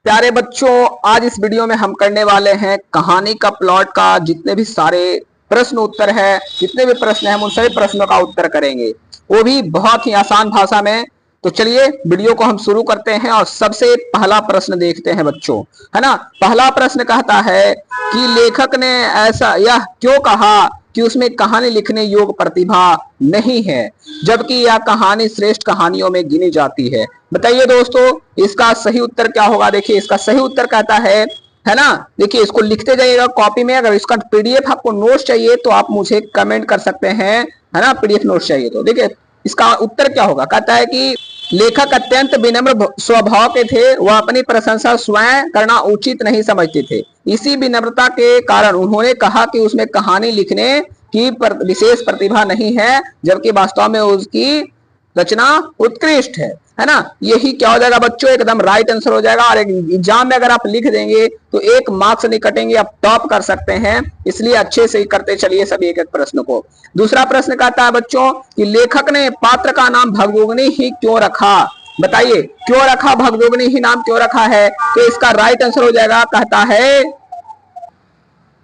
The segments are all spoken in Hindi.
प्यारे बच्चों, आज इस वीडियो में हम करने वाले हैं कहानी का प्लॉट का जितने भी सारे प्रश्न उत्तर है, जितने भी प्रश्न हैं हम उन सभी प्रश्नों का उत्तर करेंगे, वो भी बहुत ही आसान भाषा में। तो चलिए वीडियो को हम शुरू करते हैं और सबसे पहला प्रश्न देखते हैं बच्चों, है ना। पहला प्रश्न कहता है कि लेखक ने ऐसा यह क्यों कहा कि उसमें कहानी लिखने योग्य प्रतिभा नहीं है, जबकि यह कहानी श्रेष्ठ कहानियों में गिनी जाती है। बताइए दोस्तों, इसका सही उत्तर क्या होगा। देखिए, इसका सही उत्तर कहता है ना। देखिए, इसको लिखते जाइएगा कॉपी में। अगर इसका पीडीएफ आपको नोट्स चाहिए तो आप मुझे कमेंट कर सकते हैं, है ना। पीडीएफ नोट्स चाहिए तो देखिए इसका उत्तर क्या होगा। कहता है कि लेखक अत्यंत विनम्र स्वभाव के थे, वह अपनी प्रशंसा स्वयं करना उचित नहीं समझते थे। इसी विनम्रता के कारण उन्होंने कहा कि उसमें कहानी लिखने की विशेष प्रतिभा नहीं है, जबकि वास्तव में उसकी रचना उत्कृष्ट है ना। यही क्या हो जाएगा बच्चों, एकदम राइट आंसर हो जाएगा। और एग्जाम में अगर आप लिख देंगे तो 1 मार्क्स नहीं कटेंगे, आप टॉप कर सकते हैं। इसलिए अच्छे से ही करते चलिए सभी एक एक प्रश्न को। दूसरा प्रश्न कहता है बच्चों कि लेखक ने पात्र का नाम भगदोगनी ही क्यों रखा। बताइए क्यों रखा, भगदोगनी ही नाम क्यों रखा है। तो इसका राइट आंसर हो जाएगा, कहता है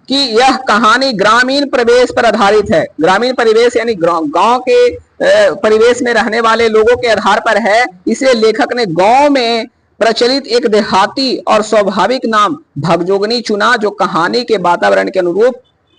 कि यह कहानी ग्रामीण परिवेश पर आधारित है। ग्रामीण परिवेश यानी गांव के परिवेश में रहने वाले लोगों के आधार पर है। इसलिए लेखक ने गांव में प्रचलित एक देहाती और स्वाभाविक नाम भगजोगनी चुना, जो कहानी के वातावरण के अनुरूप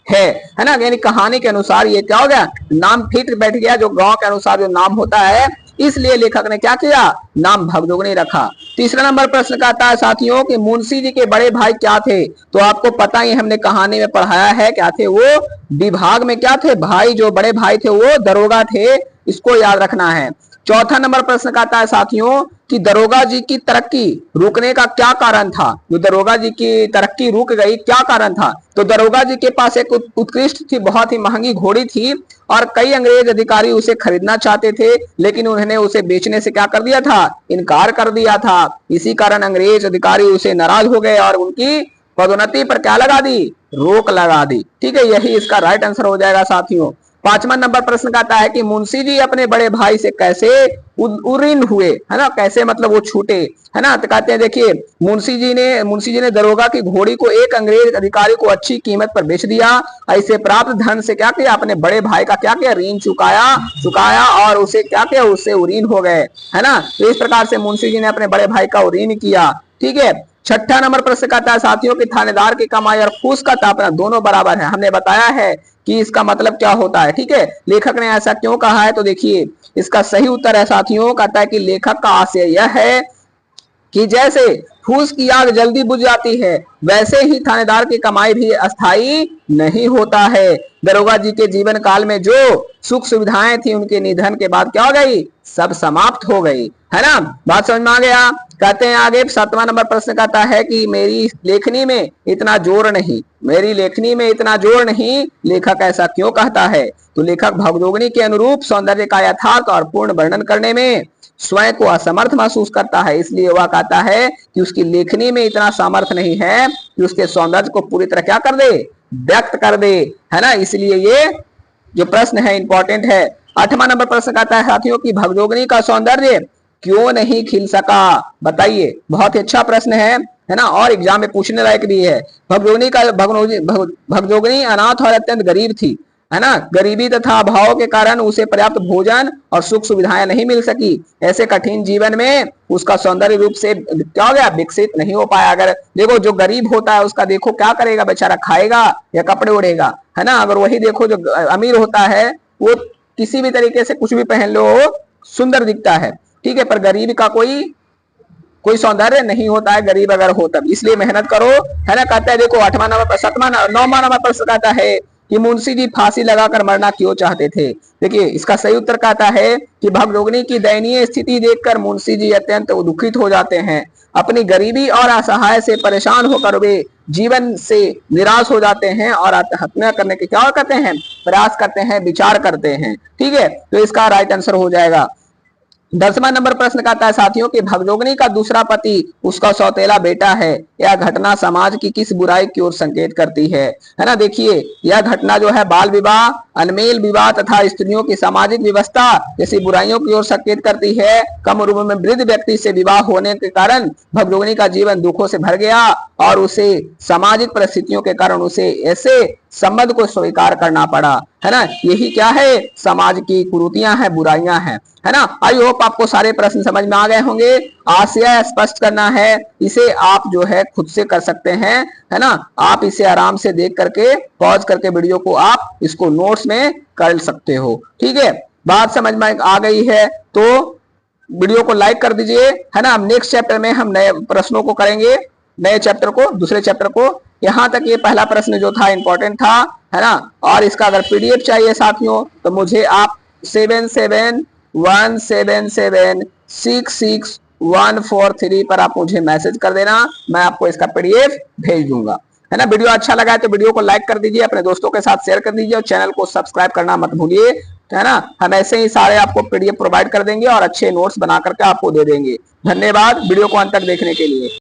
है ना। यानी कहानी के अनुसार ये क्या हो गया, नाम फिट बैठ गया, जो गांव के अनुसार जो नाम होता है। इसलिए लेखक ने क्या किया, नाम भगदोगनी रखा। तीसरा नंबर प्रश्न कहता है साथियों कि मुंशी जी के बड़े भाई क्या थे। तो आपको पता ही, हमने कहानी में पढ़ाया है, क्या थे वो, विभाग में क्या थे, भाई जो बड़े भाई थे वो दरोगा थे। इसको याद रखना है। चौथा नंबर प्रश्न कहता है साथियों कि दरोगा जी की तरक्की रुकने का क्या कारण था। जो दरोगा जी की तरक्की रुक गई, क्या कारण था। तो दरोगा जी के पास एक उत्कृष्ट थी, बहुत ही महंगी घोड़ी थी, और कई अंग्रेज अधिकारी उसे खरीदना चाहते थे, लेकिन उन्होंने उसे बेचने से क्या कर दिया था, इनकार कर दिया था। इसी कारण अंग्रेज अधिकारी उसे नाराज हो गए और उनकी पदोन्नति पर क्या लगा दी, रोक लगा दी। ठीक है, यही इसका राइट आंसर हो जाएगा साथियों। पांचवा नंबर प्रश्न कहता है कि मुंशी जी अपने बड़े भाई से कैसे उऋण हुए, है ना। कैसे मतलब वो छूटे, है ना। तो कहते हैं देखिए, मुंशी जी ने दरोगा की घोड़ी को एक अंग्रेज अधिकारी को अच्छी कीमत पर बेच दिया। ऐसे प्राप्त धन से क्या किया, अपने बड़े भाई का क्या किया, ऋण चुकाया और उसे क्या किया, उससे उऋण हो गए, है ना। तो इस प्रकार से मुंशी जी ने अपने बड़े भाई का उऋण किया। ठीक है। छठा नंबर प्रश्न कहता है साथियों कि थानेदार की कमाई और फूस का तापना दोनों बराबर है। हमने बताया है कि इसका मतलब क्या होता है। ठीक है, लेखक ने ऐसा क्यों कहा है। तो देखिए इसका सही उत्तर है साथियों, कहता है कि लेखक का आशय यह है कि जैसे फूस की आग जल्दी बुझ जाती है, वैसे ही थानेदार की कमाई भी अस्थायी नहीं होता है। दरोगा जी के जीवन काल में जो सुख सुविधाएं थी, उनके निधन के बाद क्या हो गई, सब समाप्त हो गई, है ना। बात समझ में आ गया। कहते हैं आगे, 7वां नंबर प्रश्न कहता है कि मेरी लेखनी में इतना जोर नहीं, लेखक ऐसा क्यों कहता है। तो लेखक भगदोगनी के अनुरूप सौंदर्य का यथार्थ और पूर्ण वर्णन करने में स्वयं को असमर्थ महसूस करता है। इसलिए वह कहता है कि उसकी लेखनी में इतना सामर्थ्य नहीं है कि उसके सौंदर्य को पूरी तरह क्या कर दे, व्यक्त कर दे, है ना। इसलिए ये जो प्रश्न है इंपॉर्टेंट है। 8वां नंबर प्रश्न कहता है साथियों कि भगदोगनी का सौंदर्य क्यों नहीं खिल सका। बताइए, बहुत ही अच्छा प्रश्न है ना, और एग्जाम में पूछने लायक भी है। भगदोगनी अनाथ और अत्यंत गरीब थी, है ना। गरीबी तथा अभाव के कारण उसे पर्याप्त भोजन और सुख सुविधाएं नहीं मिल सकी। ऐसे कठिन जीवन में उसका सौंदर्य रूप से क्या हो गया, विकसित नहीं हो पाया। अगर देखो जो गरीब होता है उसका देखो क्या करेगा बेचारा, खाएगा या कपड़े उड़ेगा, है ना। अगर वही देखो जो अमीर होता है वो किसी भी तरीके से कुछ भी पहन लो सुंदर दिखता है। ठीक है, पर गरीब का कोई सौंदर्य नहीं होता है, गरीब अगर हो तब। इसलिए मेहनत करो, है ना। कहता है देखो 9वां नंबर प्रश्न कहता है कि मुंशी जी फांसी लगाकर मरना क्यों चाहते थे। देखिए इसका सही उत्तर कहता है कि भगदोगनी की दयनीय स्थिति देखकर मुंशी जी अत्यंत दुखित हो जाते हैं। अपनी गरीबी और असहाय से परेशान होकर वे जीवन से निराश हो जाते हैं और आत्महत्या करने के क्या करते हैं, प्रयास करते हैं, विचार करते हैं। ठीक है, तो इसका राइट आंसर हो जाएगा। 10वां नंबर प्रश्न कहता है साथियों कि भगजोगनी का दूसरा पति उसका सौतेला बेटा है। यह घटना समाज की किस बुराई की ओर संकेत करती है ना। देखिए यह घटना जो है बाल विवाह, अनमेल विवाह तथा स्त्रियों की सामाजिक व्यवस्था जैसी बुराइयों की ओर संकेत करती है। कम उम्र में वृद्ध व्यक्ति से विवाह होने के कारण भगजोगनी का जीवन दुखों से भर गया और उसे सामाजिक परिस्थितियों के कारण उसे ऐसे संबंध को स्वीकार करना पड़ा, है ना। यही क्या है, समाज की कुरीतियां हैं, बुराइयां हैं, है ना। आई होप आपको सारे प्रश्न समझ में आ गए होंगे। आशय स्पष्ट करना है, इसे आप जो है खुद से कर सकते हैं, है ना। आप इसे आराम से देख करके पॉज करके वीडियो को आप इसको नोट्स में कर सकते हो। ठीक है, बात समझ में आ गई है तो वीडियो को लाइक कर दीजिए, है ना। अब नेक्स्ट चैप्टर में हम नए प्रश्नों को करेंगे, नए चैप्टर को, दूसरे चैप्टर को। यहां तक ये पहला प्रश्न जो था इंपॉर्टेंट था, है ना। और इसका अगर पीडीएफ चाहिए साथियों तो मुझे आप 771767664143 पर आप मुझे मैसेज कर देना, मैं आपको इसका पीडीएफ भेज दूंगा, है ना। वीडियो अच्छा लगा है तो वीडियो को लाइक कर दीजिए, अपने दोस्तों के साथ शेयर कर दीजिए और चैनल को सब्सक्राइब करना मत भूलिए, है ना। हम ऐसे ही सारे आपको पीडीएफ प्रोवाइड कर देंगे और अच्छे नोट्स बना करके आपको दे देंगे। धन्यवाद वीडियो को अंत तक देखने के लिए।